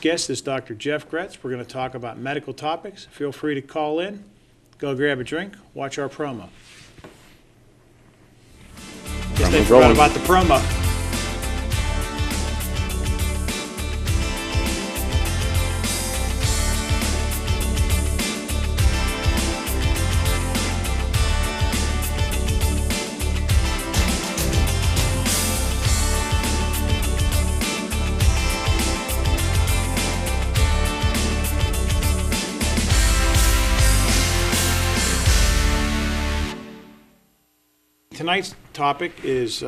guest is Dr. Jeff Gretz. We're going to talk about medical topics. Feel free to call in, go grab a drink, watch our promo. Guess they forgot about the promo. Tonight's topic is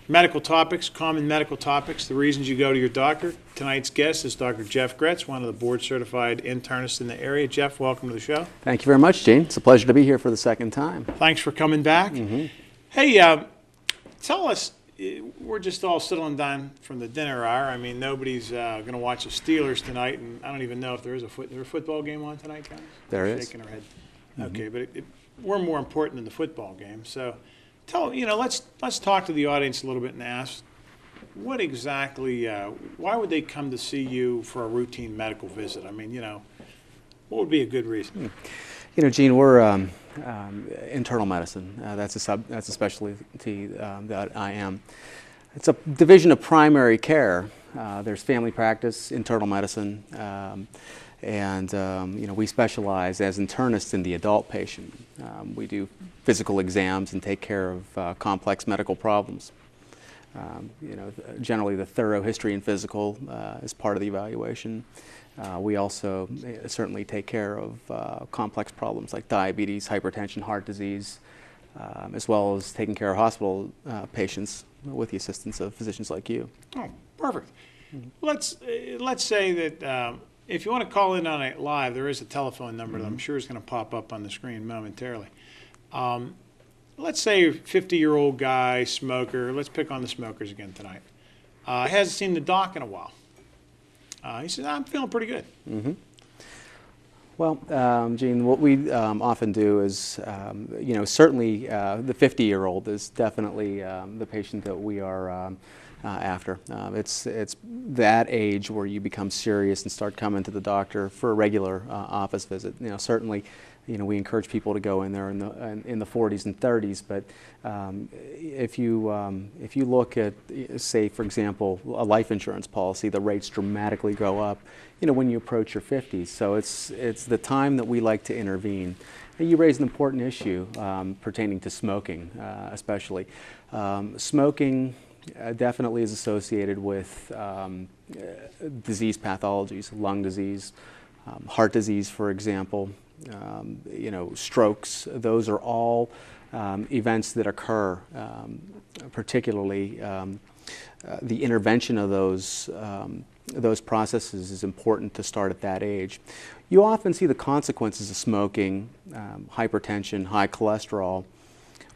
medical topics, common medical topics, the reasons you go to your doctor. Tonight's guest is Dr. Jeff Gretz, one of the board-certified internists in the area. Jeff, welcome to the show. Thank you very much, Gene. It's a pleasure to be here for the second time. Thanks for coming back. Mm-hmm. Hey, tell us, we're just all settling down from the dinner hour. I mean, nobody's going to watch the Steelers tonight, and I don't even know if there is a football game on tonight, guys? There is. Shaking our head. Mm-hmm. Okay, but we're more important than the football game, so... let's talk to the audience a little bit and ask, what exactly, why would they come to see you for a routine medical visit? I mean, what would be a good reason? Gene, we're internal medicine. That's a specialty that I am. It's a division of primary care. There's family practice, internal medicine, and we specialize as internists in the adult patient. We do physical exams and take care of complex medical problems. Generally the thorough history and physical is part of the evaluation. We also certainly take care of complex problems like diabetes, hypertension, heart disease, as well as taking care of hospital patients with the assistance of physicians like you. Oh, perfect. Mm-hmm. Let's say that if you want to call in on it live, there is a telephone number that I'm sure is going to pop up on the screen momentarily. Let's say a 50-year-old guy, smoker, let's pick on the smokers again tonight, hasn't seen the doc in a while. He says, I'm feeling pretty good. Mm-hmm. Well, Gene, what we often do is, certainly the 50-year-old is definitely the patient that we are after. It's that age where you become serious and start coming to the doctor for a regular office visit. Certainly, we encourage people to go in there in the 40s and 30s. But if you look at, say, for example, a life insurance policy, the rates dramatically go up, when you approach your 50s. So it's the time that we like to intervene. And you raise an important issue pertaining to smoking, especially. Smoking definitely is associated with disease pathologies, lung disease, heart disease, for example, strokes. Those are all events that occur, particularly the intervention of those processes is important to start at that age. You often see the consequences of smoking, hypertension, high cholesterol,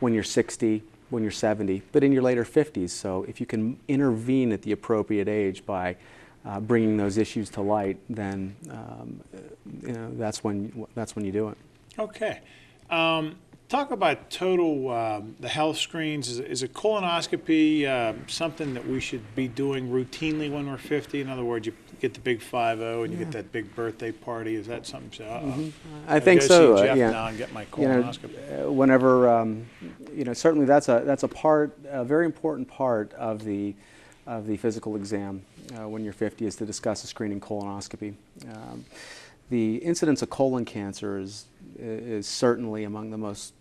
when you're 60, when you're 70, but in your later 50s. So if you can intervene at the appropriate age by bringing those issues to light, then that's when you do it. Okay. Talk about total the health screens. Is a colonoscopy something that we should be doing routinely when we're 50? In other words, you get the big 5-0 and you get that big birthday party. Is that something? I think so. See Jeff yeah. now and get my colonoscopy. Whenever certainly that's a very important part of the physical exam when you're 50 is to discuss a screening colonoscopy. The incidence of colon cancer is certainly among the most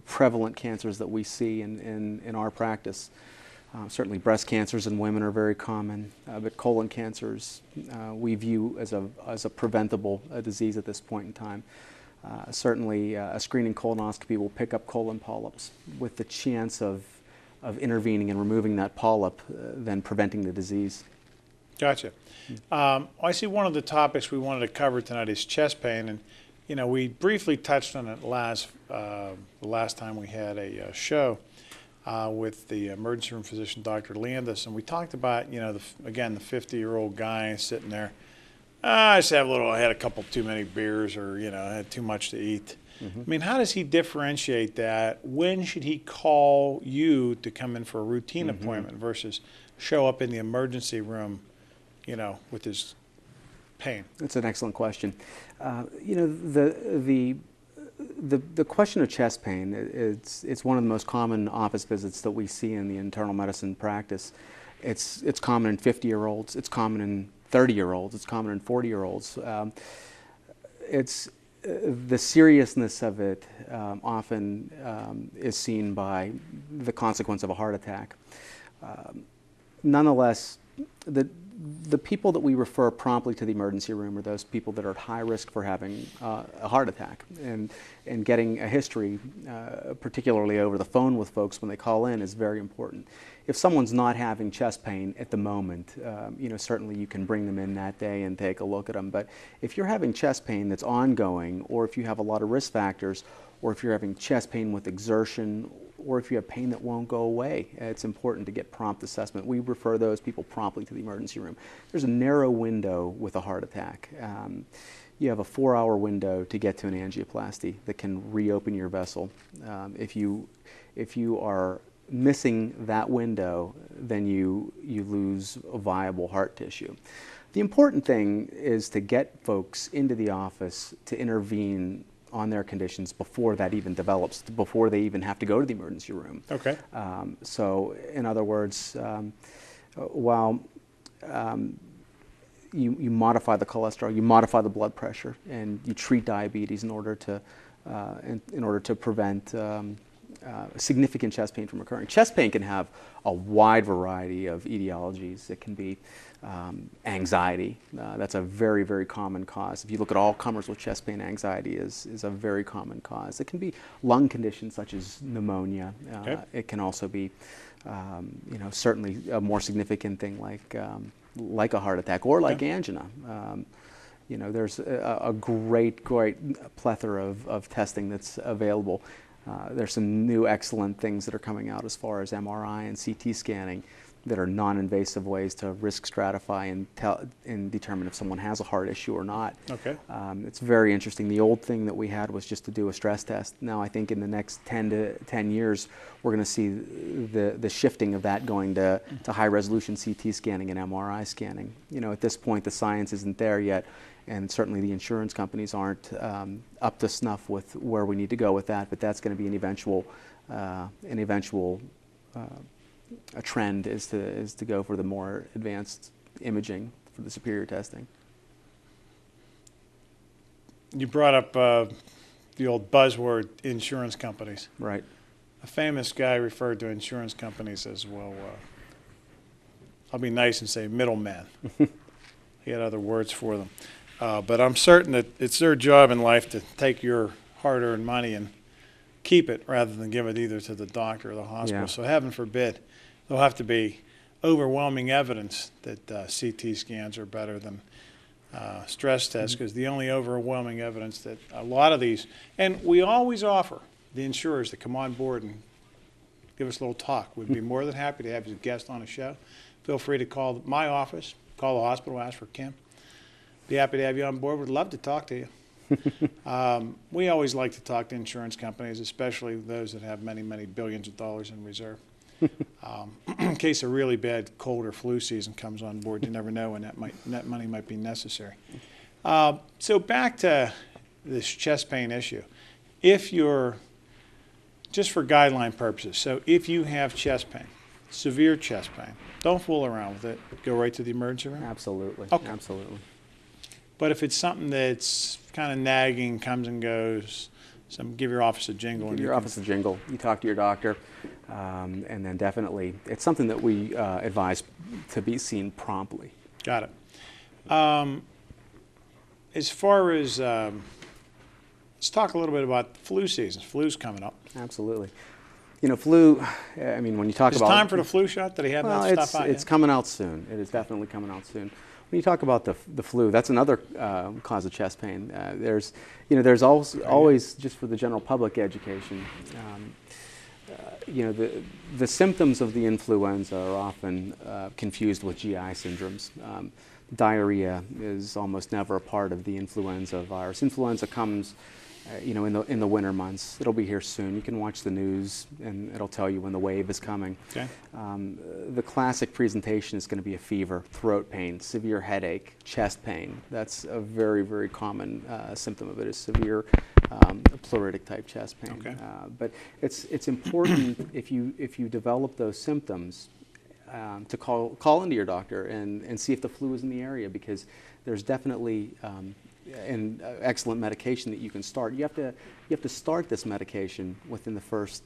prevalent cancers that we see in our practice. Certainly breast cancers in women are very common, but colon cancers we view as a preventable disease at this point in time. Certainly a screening colonoscopy will pick up colon polyps with the chance of intervening and removing that polyp, then preventing the disease. Gotcha. I see one of the topics we wanted to cover tonight is chest pain, and we briefly touched on it the last time we had a show with the emergency room physician, Dr. Landis, and we talked about the 50-year-old guy sitting there. I had a couple too many beers, or I had too much to eat. Mm-hmm. I mean, how does he differentiate that? When should he call you to come in for a routine appointment versus show up in the emergency room, with his pain? That's an excellent question. You know, the question of chest pain, it's one of the most common office visits that we see in the internal medicine practice. It's common in 50-year-olds, it's common in 30-year-olds, it's common in 40-year-olds. It's the seriousness of it often is seen by the consequence of a heart attack. Nonetheless, the people that we refer promptly to the emergency room are those people that are at high risk for having a heart attack, and getting a history, particularly over the phone with folks when they call in, is very important. If someone's not having chest pain at the moment, you know, certainly you can bring them in that day and take a look at them. But if you're having chest pain that's ongoing, or if you have a lot of risk factors, or if you're having chest pain with exertion, or if you have pain that won't go away, it's important to get prompt assessment. We refer those people promptly to the emergency room. There's a narrow window with a heart attack. You have a 4-hour window to get to an angioplasty that can reopen your vessel. If you are missing that window, then you lose a viable heart tissue. The important thing is to get folks into the office to intervene on their conditions before that even develops, before they even have to go to the emergency room. Okay. So, in other words, while you modify the cholesterol, you modify the blood pressure, and you treat diabetes in order to prevent significant chest pain from occurring. Chest pain can have a wide variety of etiologies. It can be anxiety. That's a very, very common cause. If you look at all comers with chest pain, anxiety is a very common cause. It can be lung conditions such as pneumonia. Okay. It can also be, you know, certainly a more significant thing like a heart attack or like angina. You know, there's a great plethora of testing that's available. There's some new excellent things that are coming out as far as MRI and CT scanning that are non-invasive ways to risk stratify and determine if someone has a heart issue or not. Okay. It's very interesting. The old thing that we had was just to do a stress test. Now I think in the next 10 years we're going to see the shifting of that going to high-resolution CT scanning and MRI scanning. You know, at this point the science isn't there yet, and certainly the insurance companies aren't up to snuff with where we need to go with that, but that's going to be an eventual a trend is to go for the more advanced imaging, for the superior testing. You brought up the old buzzword, insurance companies. Right. A famous guy referred to insurance companies as, well, I'll be nice and say middlemen. He had other words for them. But I'm certain that it's their job in life to take your hard-earned money and keep it rather than give it either to the doctor or the hospital. Yeah. So heaven forbid, there'll have to be overwhelming evidence that CT scans are better than stress tests, because the only overwhelming evidence that a lot of these, and we always offer the insurers to come on board and give us a little talk. We'd be more than happy to have you as a guest on a show. Feel free to call my office, call the hospital, ask for Kim. Be happy to have you on board. We'd love to talk to you. We always like to talk to insurance companies, especially those that have many, many billions of dollars in reserve. In case a really bad cold or flu season comes on board, you never know when that money might be necessary. So back to this chest pain issue. If you're, just for guideline purposes, so if you have chest pain, severe chest pain, don't fool around with it. Go right to the emergency room? Absolutely. Okay. Absolutely. But if it's something that's kind of nagging, comes and goes, give your office a jingle. Give your office a jingle. You talk to your doctor, and then definitely, it's something that we advise to be seen promptly. Got it. As far as, let's talk a little bit about the flu season. Flu's coming up. Absolutely. You know, flu, I mean, when you talk Is about... Is time for the flu shot? Did he have that stuff out It's coming out soon. It is definitely coming out soon. When you talk about the flu, that's another cause of chest pain. There's always, just for the general public education, you know, the symptoms of the influenza are often confused with GI syndromes. diarrhea is almost never a part of the influenza virus. Influenza comes in the winter months. It'll be here soon. You can watch the news and it'll tell you when the wave is coming. Okay. The classic presentation is going to be a fever, throat pain, severe headache, chest pain. That's a very, very common symptom of it, is severe pleuritic type chest pain. Okay. But it's important if you develop those symptoms to call into your doctor and see if the flu is in the area, because there's definitely and excellent medication that you can start. You have to start this medication within the first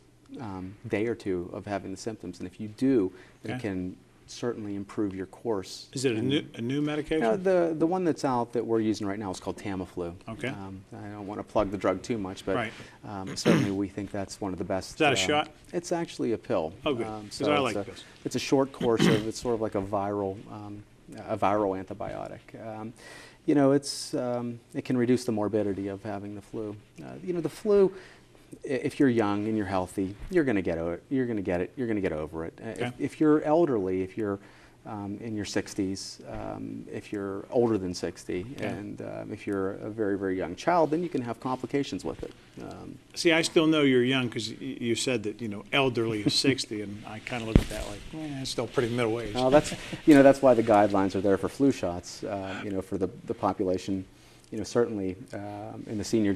day or two of having the symptoms, and if you do, Okay. it can certainly improve your course. Is it a new medication? The one that's out that we're using right now is called Tamiflu. Okay. I don't want to plug the drug too much, but Right. Certainly we think that's one of the best. Is that a shot? It's actually a pill. Oh, good. 'Cause So I like it's pills. It's a short course of, it's sort of like a viral antibiotic. It can reduce the morbidity of having the flu. The flu, if you're young and you're healthy, you're going to get it. You're going to get it. You're going to get over it. Okay. If you're elderly, if you're in your 60s, if you're older than 60, Okay. and if you're a very, very young child, then you can have complications with it. See, I still know you're young because you said that, elderly is 60, and I kind of look at that like, it's still pretty middle-aged. That's why the guidelines are there for flu shots, for the population. Certainly in the senior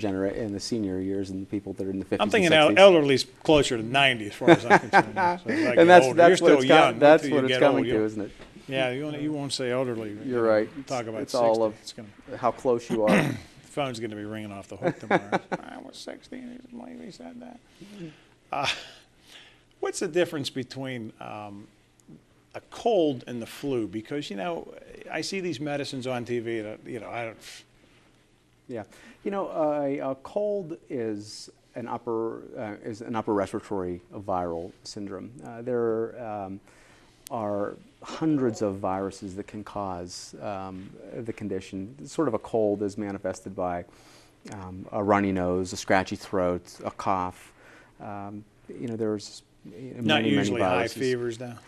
years, and the people that are in the 50s. I'm thinking and 60s. elderly's closer to 90 as far as I'm concerned. So it's like And older. that's You're what still young. that's Until what you it's get coming old, to, you'll- isn't it? Yeah, you won't say elderly. You're right. Talk about it's 60. all of It's gonna, how close you are. the phone's going to be ringing off the hook tomorrow. I was 60 and he said that. What's the difference between a cold and the flu? Because, I see these medicines on TV that, I don't... Yeah, a cold is an upper respiratory viral syndrome. There are hundreds of viruses that can cause the condition. Sort of a cold is manifested by a runny nose, a scratchy throat, a cough. There's Not many, usually many high viruses. fevers now.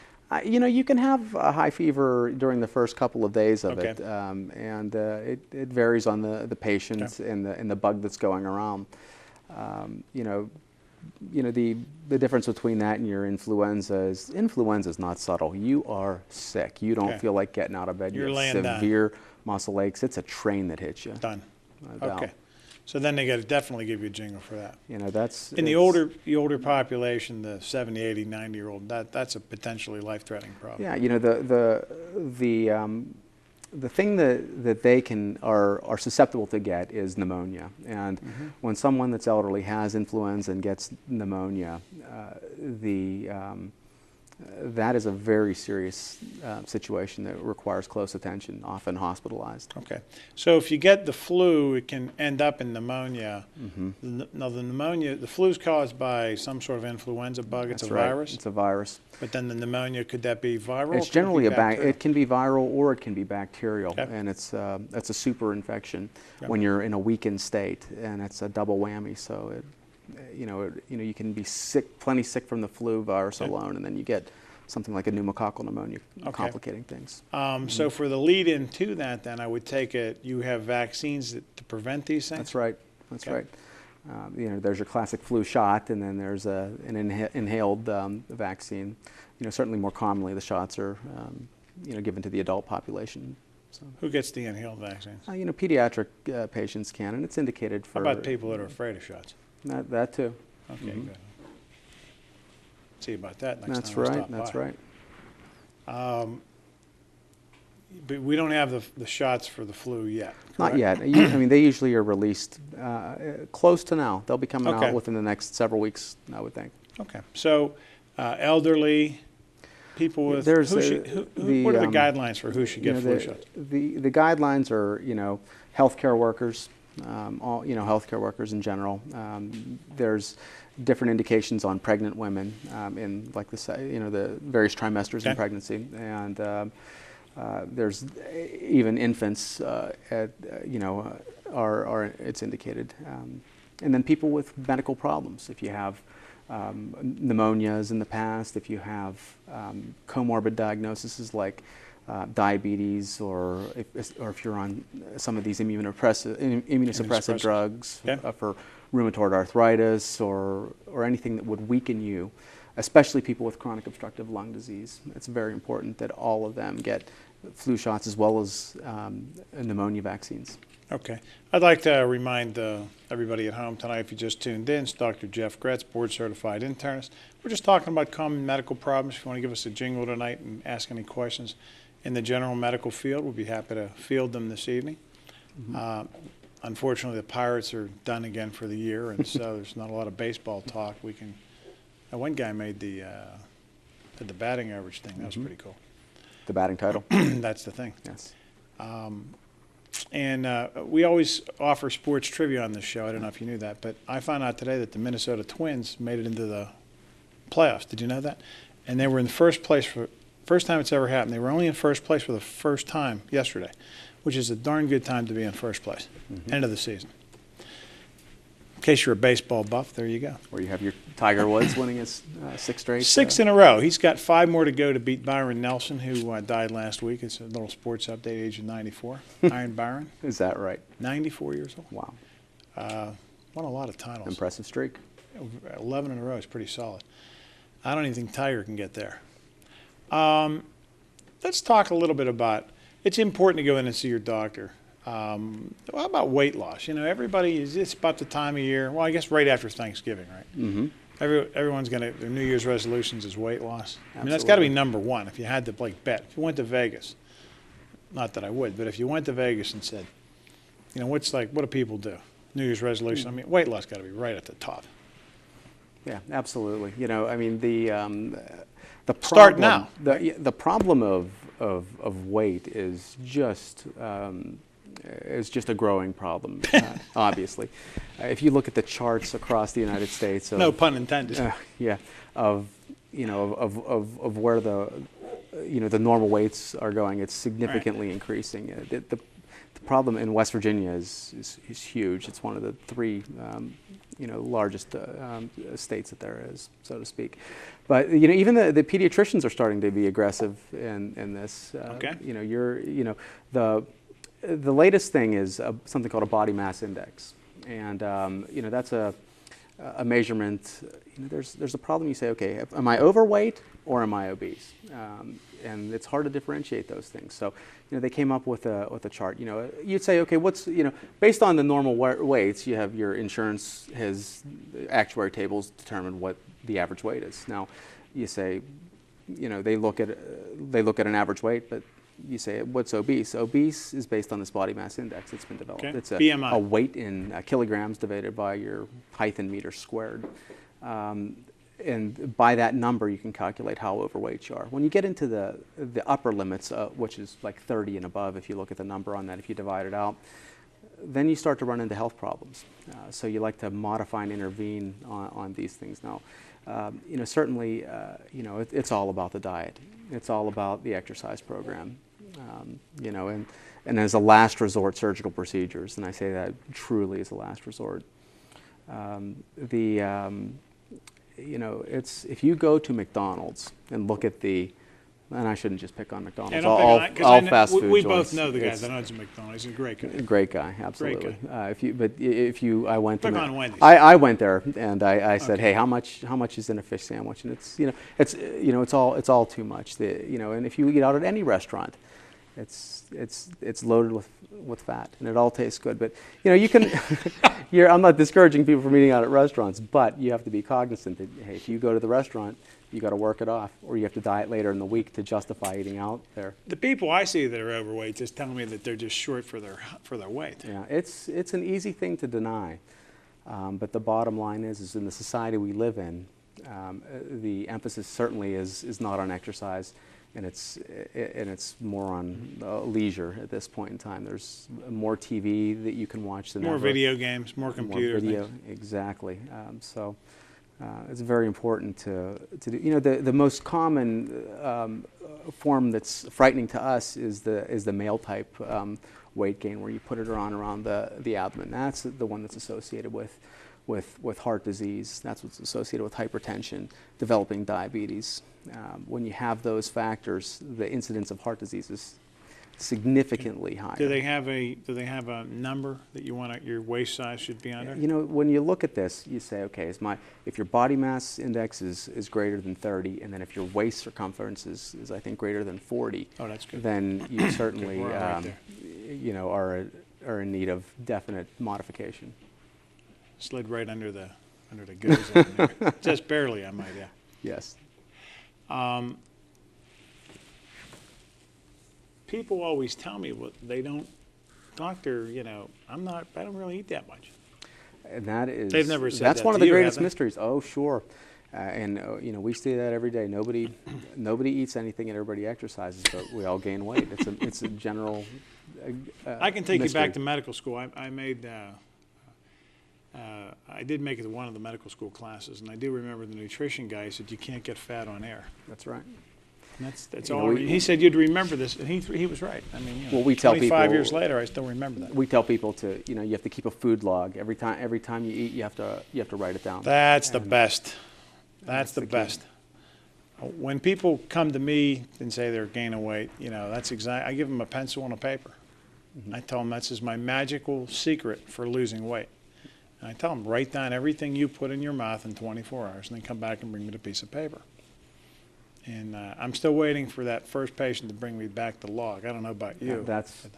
You can have a high fever during the first couple of days of Okay. it, and it varies on the patient and the bug that's going around. The difference between that and your influenza is not subtle. You are sick. You don't Okay. feel like getting out of bed. You're you have laying down. severe muscle aches. It's a train that hits you. Done. No doubt. Okay. So then they got to definitely give you a jingle for that. That's In the it's- older population, the 70, 80, 90-year-old, that's a potentially life-threatening problem. Yeah, the thing that they are susceptible to get is pneumonia, and when someone that's elderly has influenza and gets pneumonia, that is a very serious situation that requires close attention, often hospitalized. Okay. So if you get the flu, it can end up in pneumonia. Now, the flu is caused by some sort of influenza bug. It's That's a right. virus. It's a virus. But then the pneumonia, could that be viral? It's Could it generally be a bacterial? it can be viral or it can be bacterial, Okay. and it's a super infection Yeah. when you're in a weakened state, and it's a double whammy. So you can be plenty sick from the flu virus Okay. alone, and then you get something like a pneumococcal pneumonia, Okay. complicating things. So for the lead-in to that, then I would take it. You have vaccines to prevent these things. That's right. That's Okay. right. There's your classic flu shot, and then there's an inhaled vaccine. Certainly more commonly the shots are given to the adult population. So, Who gets the inhaled vaccines? pediatric patients can, and it's indicated for. How about people that are afraid of shots? That too. Okay, good. See about that next That's time I right. stop That's by. right. But we don't have the shots for the flu yet. Not correct? yet. They usually are released close to now. They'll be coming Okay. out within the next several weeks, I would think. Okay. So elderly, people with There's what are the the guidelines for who should get flu the, shots? the guidelines are healthcare workers, all healthcare workers in general. There's different indications on pregnant women in like the various trimesters Okay. in pregnancy, and there's even infants it's indicated, and then people with medical problems. If you have pneumonias in the past, if you have comorbid diagnoses like diabetes, or if you're on some of these immunosuppressive drugs for rheumatoid arthritis or anything that would weaken you, especially people with chronic obstructive lung disease. It's very important that all of them get flu shots as well as pneumonia vaccines. Okay. I'd like to remind everybody at home tonight, if you just tuned in, it's Dr. Jeff Gretz, board-certified internist. We're just talking about common medical problems. If you want to give us a jingle tonight and ask any questions in the general medical field, we'll be happy to field them this evening. Mm-hmm. Unfortunately, the Pirates are done again for the year, and so there's not a lot of baseball talk. One guy made did the batting average thing. That was pretty cool. The batting title? That's the thing. Yes. And we always offer sports trivia on this show. I don't know if you knew that, but I found out today that the Minnesota Twins made it into the playoffs. Did you know that? And they were in first place for first time it's ever happened. They were only in first place for the first time yesterday, which is a darn good time to be in first place. Mm-hmm. End of the season. In case you're a baseball buff, there you go. Where you have your Tiger Woods winning his sixth straight. Six in a row. He's got 5 more to go to beat Byron Nelson, who died last week. It's a little sports update, age of 94. Iron Byron. Is that right? 94 years old. Wow. Won a lot of titles. Impressive streak. 11 in a row is pretty solid. I don't even think Tiger can get there. Let's talk a little bit about, it's important to go in and see your doctor. How about weight loss? You know, it's about the time of year, well, I guess right after Thanksgiving, right? Mm-hmm. Everyone's their New Year's resolutions is weight loss. Absolutely. I mean, that's got to be number one if you had to bet. If you went to Vegas, not that I would, but if you went to Vegas and said, you know, what do people do? New Year's resolution, I mean, weight loss got to be right at the top. Yeah, absolutely. You know, I mean, the problem, start now. The problem of weight is just a growing problem. Obviously, if you look at the charts across the United States, no pun intended. Of where the normal weights are going, it's significantly increasing. The problem in West Virginia is huge. It's one of the 3 largest states that there is, so to speak. But even the pediatricians are starting to be aggressive in this. Okay. The latest thing is something called a body mass index, and that's a measurement. There's a problem. You say, okay, am I overweight or am I obese? And it's hard to differentiate those things. So they came up with a chart. You'd say, okay, what's based on the normal weights, you have your insurance has actuary tables determine what the average weight is. Now, you say, they look at an average weight, but you say, what's obese? Obese is based on this body mass index that's been developed. Okay. It's BMI. A weight in kilograms divided by your height in meters squared. And by that number, you can calculate how overweight you are. When you get into the upper limits, which is like 30 and above, if you look at the number on that, if you divide it out, then you start to run into health problems. So you like to modify and intervene on these things. Now, certainly, it's all about the diet. It's all about the exercise program. And as a last resort, surgical procedures, and I say that truly as a last resort. It's if you go to McDonald's and look at and I shouldn't just pick on McDonald's. All fast food we joints. both know the guy that owns McDonald's. He's a great guy. Great guy, absolutely. Great guy. I went pick to on Wendy's. I went there and I said, hey, how much is in a fish sandwich? And it's all too much. And if you eat out at any restaurant, it's loaded with fat, and it all tastes good. But you can. I'm not discouraging people from eating out at restaurants, but you have to be cognizant that hey, if you go to the restaurant, you got to work it off, or you have to diet later in the week to justify eating out there. The people I see that are overweight just tell me that they're just short for their weight. Yeah, it's an easy thing to deny, but the bottom line is in the society we live in, the emphasis certainly is not on exercise. And it's more on leisure at this point in time. There's more TV that you can watch than more ever. video games, more computer things. Exactly. It's very important to do. The most common form that's frightening to us is the male type weight gain, where you put it around the abdomen. That's the one that's associated with with heart disease. That's what's associated with hypertension, developing diabetes. When you have those factors, the incidence of heart disease is significantly higher. Do they have a number that you want your waist size should be under? You know, when you look at this, you say, okay, if your body mass index is greater than 30, and then if your waist circumference is I think greater than 40, oh, that's good. Then you certainly right there. you know, are in need of definite modification. Slid right under the goose in there. Just barely, I might add. Yes. People always tell me, well, they don't, doctor, you know, I don't really eat that much. And that is, they've never said that's that one of to the you, greatest have they? mysteries. Oh, sure. You know, we see that every day. Nobody eats anything and everybody exercises, but we all gain weight. It's a general I can take mystery. you back to medical school. I did make it to one of the medical school classes, and I do remember the nutrition guy said you can't get fat on air. That's right. And that's You know, all. He said you'd remember this, and he was right. I mean, you know, Well, we tell 25 people- years later, I still remember that. We tell people to, you know, you have to keep a food log. Every time you eat, you have to write it down. That's the best. That's the the key. best. When people come to me and say they're gaining weight, you know, I give them a pencil and a paper. I tell them this is my magical secret for losing weight. And I tell them, write down everything you put in your mouth in 24 hours, and then come back and bring me the piece of paper. And I'm still waiting for that first patient to bring me back the log. I don't know about you. That's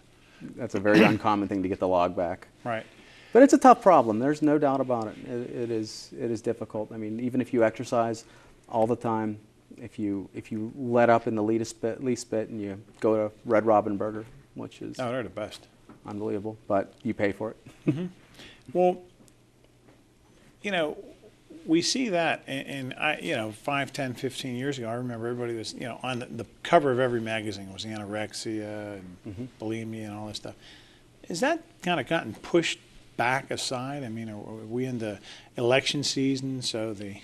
a very uncommon thing to get the log back. Right. But it's a tough problem. There's no doubt about it. It is difficult. I mean, even if you exercise all the time, if you let up in the least bit and you go to Red Robin Burger, which is Oh, they're the best. unbelievable, but you pay for it. Well, you know, we see that, and I, you know, 5, 10, 15 years ago, I remember everybody was, you know, on the cover of every magazine was anorexia and bulimia and all this stuff. Is that kind of gotten pushed back aside? I mean, are we in the election season, so the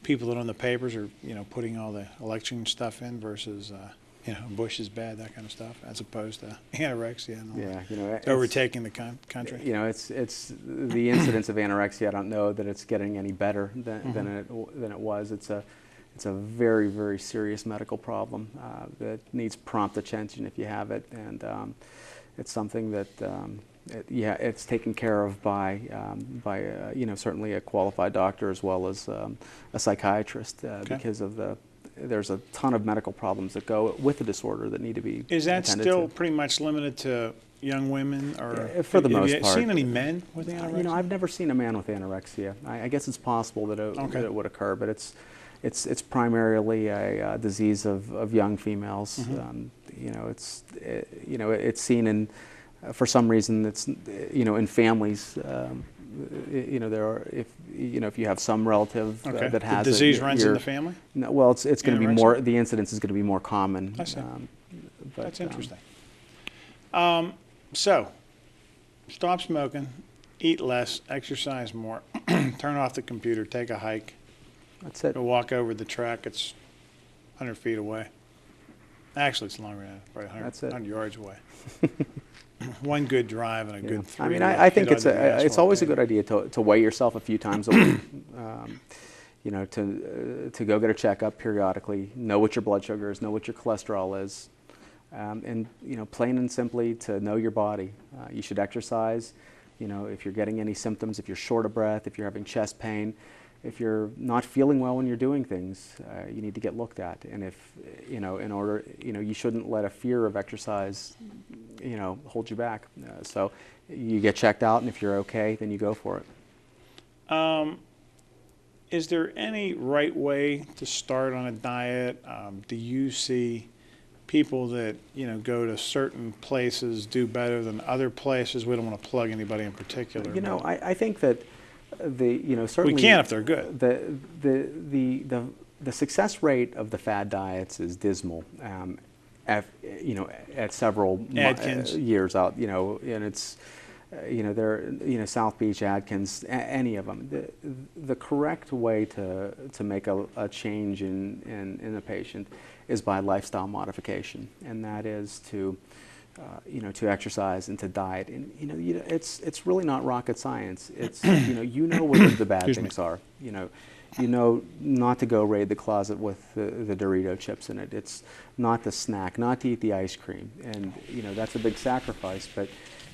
people that own the papers are, you know, putting all the election stuff in versus, you know, Bush is bad, that kind of stuff, as opposed to anorexia and all Yeah, that. you know, It's overtaking the country. You know, it's the incidence of anorexia. I don't know that it's getting any better than it was. It's a very, very serious medical problem that needs prompt attention if you have it, and it's something that it's taken care of by you know, certainly a qualified doctor as well as a psychiatrist because of there's a ton of medical problems that go with the disorder that need to be Is that attended still to. pretty much limited to young women, or For the most have you part. seen any men with anorexia? You know, I've never seen a man with anorexia. I guess it's possible that it would occur, but it's primarily a disease of young females. You know, it's seen in, for some reason, it's, you know, in families. You know, if you have some relative that has the disease it, runs in the family. No, well, it's going to be Anorexia? more. The incidence is going to be more common. I see. But, That's interesting. So, stop smoking, eat less, exercise more, turn off the computer, take a hike, That's it. go walk over the track. It's 100 feet away. Actually, it's longer than that, probably 100, That's it. 100 yards away. One good drive and a good 3. I mean, I think hit it's on the it's asphalt always a pavement. good idea to weigh yourself a few times a week. You know, to go get a checkup periodically, know what your blood sugar is, know what your cholesterol is, and you know, plain and simply to know your body. You should exercise. You know, if you're getting any symptoms, if you're short of breath, if you're having chest pain, if you're not feeling well when you're doing things, you need to get looked at. And if, you know, you shouldn't let a fear of exercise, you know, hold you back. So you get checked out, and if you're okay, then you go for it. Is there any right way to start on a diet? Do you see people that, you know, go to certain places do better than other places? We don't want to plug anybody in particular. You know, but I think that certainly we can if they're good. The success rate of the fad diets is dismal. You know, at several Atkins. years out, you know, and it's, you know, South Beach, Atkins, any of them. The correct way to make a change in a patient is by lifestyle modification, and that is to to exercise and to diet. And it's really not rocket science. It's you know what the bad Excuse me. things are. You know not to go raid the closet with the Dorito chips in it. It's not to snack, not to eat the ice cream, and that's a big sacrifice. But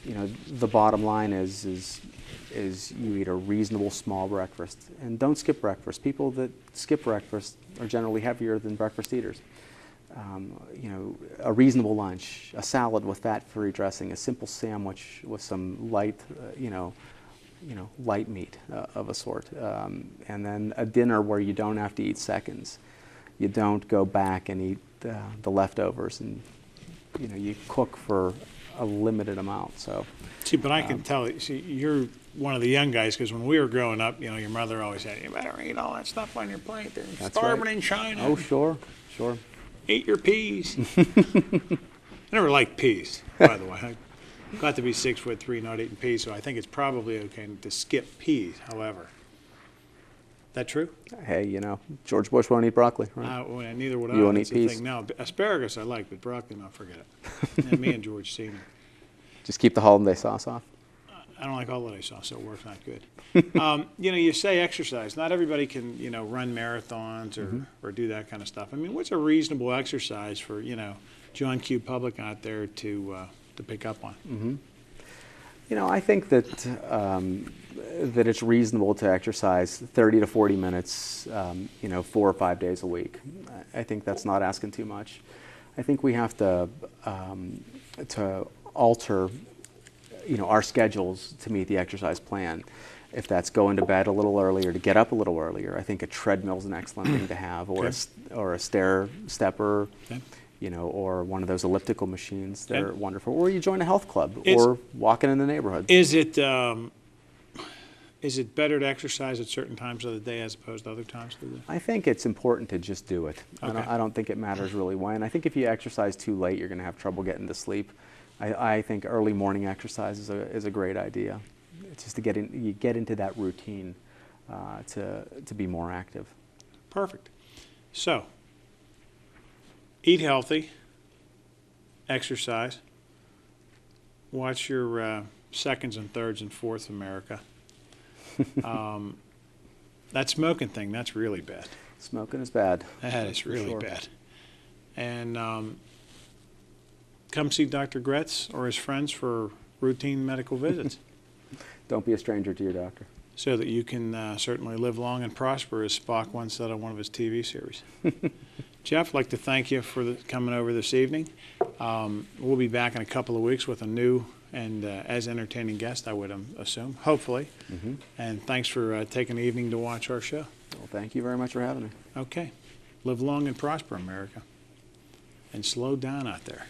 the bottom line is you eat a reasonable small breakfast, and don't skip breakfast. People that skip breakfast are generally heavier than breakfast eaters. A reasonable lunch, a salad with fat-free dressing, a simple sandwich with some light, light meat of a sort, and then a dinner where you don't have to eat seconds. You don't go back and eat the leftovers, and you cook for a limited amount. So, see, but I can tell. See, you're one of the young guys, because when we were growing up, your mother always said, "You better eat all that stuff on your plate. They're starving right. in China. Oh, sure. Eat your peas." I never liked peas, by the way. I got to be 6'3", not eating peas, so I think it's probably okay to skip peas. However, that true? Hey, George Bush won't eat broccoli, right? Well, neither would I. You won't That's eat the peas? thing. No, asparagus I like, but broccoli, no, forget it. And me and George Senior. Just keep the hollandaise sauce off. I don't like holiday sauce, so it works not good. You say exercise. Not everybody can, run marathons or do that kind of stuff. I mean, what's a reasonable exercise for, John Q. public out there to pick up on? I think that that it's reasonable to exercise 30 to 40 minutes, 4 or 5 days a week. I think that's not asking too much. I think we have to alter, our schedules to meet the exercise plan. If that's going to bed a little earlier, to get up a little earlier, I think a treadmill is an excellent thing to have, or a stair stepper. Okay. Or one of those elliptical machines. They're wonderful. Or you join a health club, or walking in the neighborhood. Is it better to exercise at certain times of the day as opposed to other times of the day? I think it's important to just do it. Okay. I don't think it matters really when. I think if you exercise too late, you're going to have trouble getting to sleep. I think early morning exercise is a great idea. It's just to get into that routine to be more active. Perfect. So, eat healthy, exercise, watch your seconds and thirds and fourths, America. That smoking thing, that's really bad. Smoking is bad. That is really bad. And come see Dr. Gretz or his friends for routine medical visits. Don't be a stranger to your doctor. So that you can certainly live long and prosper, as Spock once said on one of his TV series. Jeff, I'd like to thank you for coming over this evening. We'll be back in a couple of weeks with a new and as entertaining guest, I would assume, hopefully. And thanks for taking the evening to watch our show. Well, thank you very much for having me. Okay. Live long and prosper, America. And slow down out there.